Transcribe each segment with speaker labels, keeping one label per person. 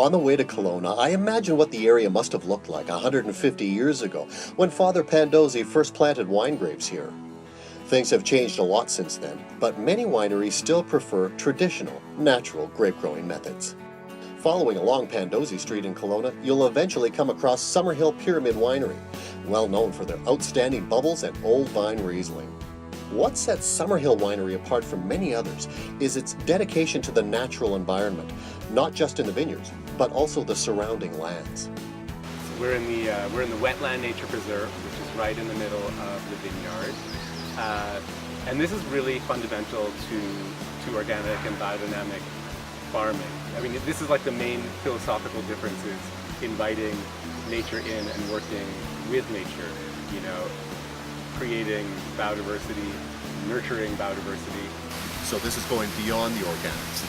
Speaker 1: On the way to Kelowna, I imagine what the area must have looked like 150 years ago when Father Pandozzi first planted wine grapes here. Things have changed a lot since then, but many wineries still prefer traditional, natural grape-growing methods. Following along Pandozzi Street in Kelowna, you'll eventually come across SummerHill Pyramid Winery, well known for their outstanding bubbles and old vine Riesling. What sets SummerHill Winery apart from many others is its dedication to the natural environment, not just in the vineyards, but also the surrounding lands.
Speaker 2: We're in the Wetland Nature Preserve, which is right in the middle of the vineyard. And this is really fundamental to organic and biodynamic farming. I mean, this is like the main philosophical difference is inviting nature in and working with nature, you know, creating biodiversity, nurturing biodiversity.
Speaker 1: So this is going beyond the organics.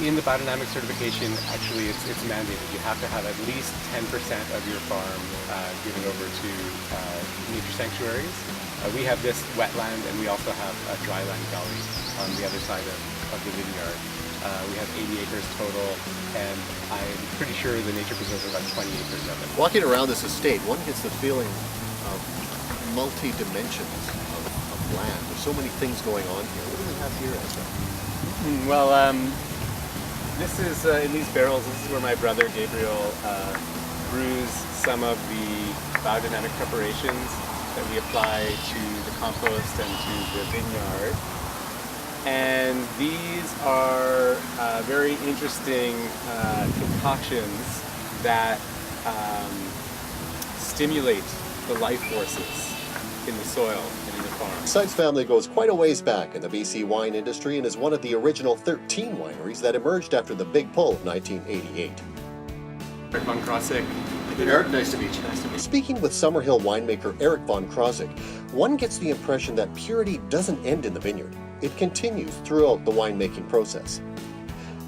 Speaker 2: In the biodynamic certification, actually it's mandated. You have to have at least 10% of your farm given over to nature sanctuaries. We have this wetland and we also have a dryland gully on the other side of the vineyard. We have 80 acres total, and I'm pretty sure the nature preserve is about 20 acres of it.
Speaker 1: Walking around this estate, one gets the feeling of multi-dimensions of land. There's so many things going on here. What do we have here, Ezra?
Speaker 2: Well, this is, in these barrels, this is where my brother Gabriel brews some of the biodynamic preparations that we apply to the compost and to the vineyard. And these are very interesting concoctions that stimulate the life forces in the soil and in the farm.
Speaker 1: Sykes family goes quite a ways back in the BC wine industry and is one of the original 13 wineries that emerged after the big pull of 1988.
Speaker 2: Eric von Krosigk.
Speaker 1: Eric, nice to meet you. Nice to meet you. Speaking with SummerHill winemaker Eric von Krosigk, one gets the impression that purity doesn't end in the vineyard. It continues throughout the winemaking process.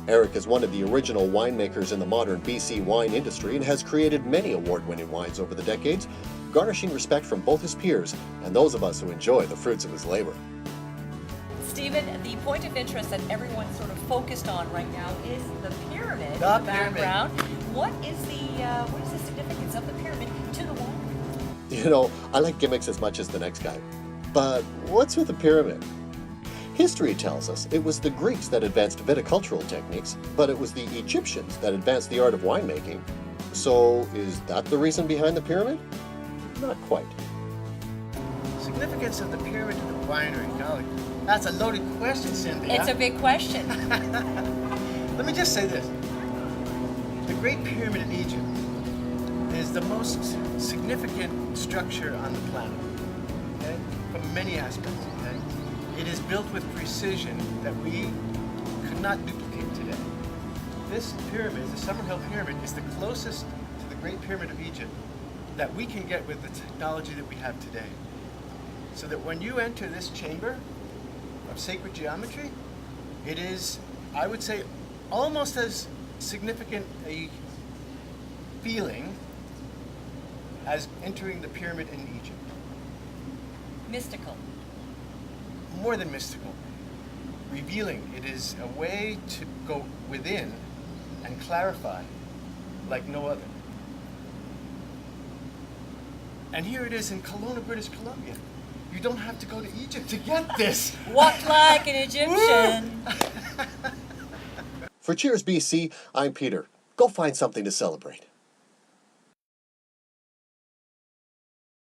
Speaker 1: Eric is one of the original winemakers in the modern BC wine industry and has created many award-winning wines over the decades, garnishing respect from both his peers and those of us who enjoy the fruits of his labor.
Speaker 3: Stephen, the point of interest that everyone's sort of focused on right now is the pyramid in the background. What is the significance of the pyramid to the wine?
Speaker 1: You know, I like gimmicks as much as the next guy. But what's with the pyramid? History tells us it was the Greeks that advanced viticultural techniques, but it was the Egyptians that advanced the art of winemaking. So is that the reason behind the pyramid? Not quite.
Speaker 4: Significance of the pyramid to the winery, golly, that's a loaded question, Cynthia.
Speaker 3: It's a big question.
Speaker 4: Let me just say this. The Great Pyramid in Egypt is the most significant structure on the planet, okay? From many aspects, okay? It is built with precision that we could not duplicate today. This pyramid, the SummerHill Pyramid, is the closest to the Great Pyramid of Egypt that we can get with the technology that we have today. So that when you enter this chamber of sacred geometry, it is, I would say, almost as significant a feeling as entering the pyramid in Egypt.
Speaker 3: Mystical.
Speaker 4: More than mystical, revealing. It is a way to go within and clarify like no other. And here it is in Kelowna, British Columbia. You don't have to go to Egypt to get this.
Speaker 3: Walk like an Egyptian.
Speaker 1: For Cheers BC, I'm Peter. Go find something to celebrate.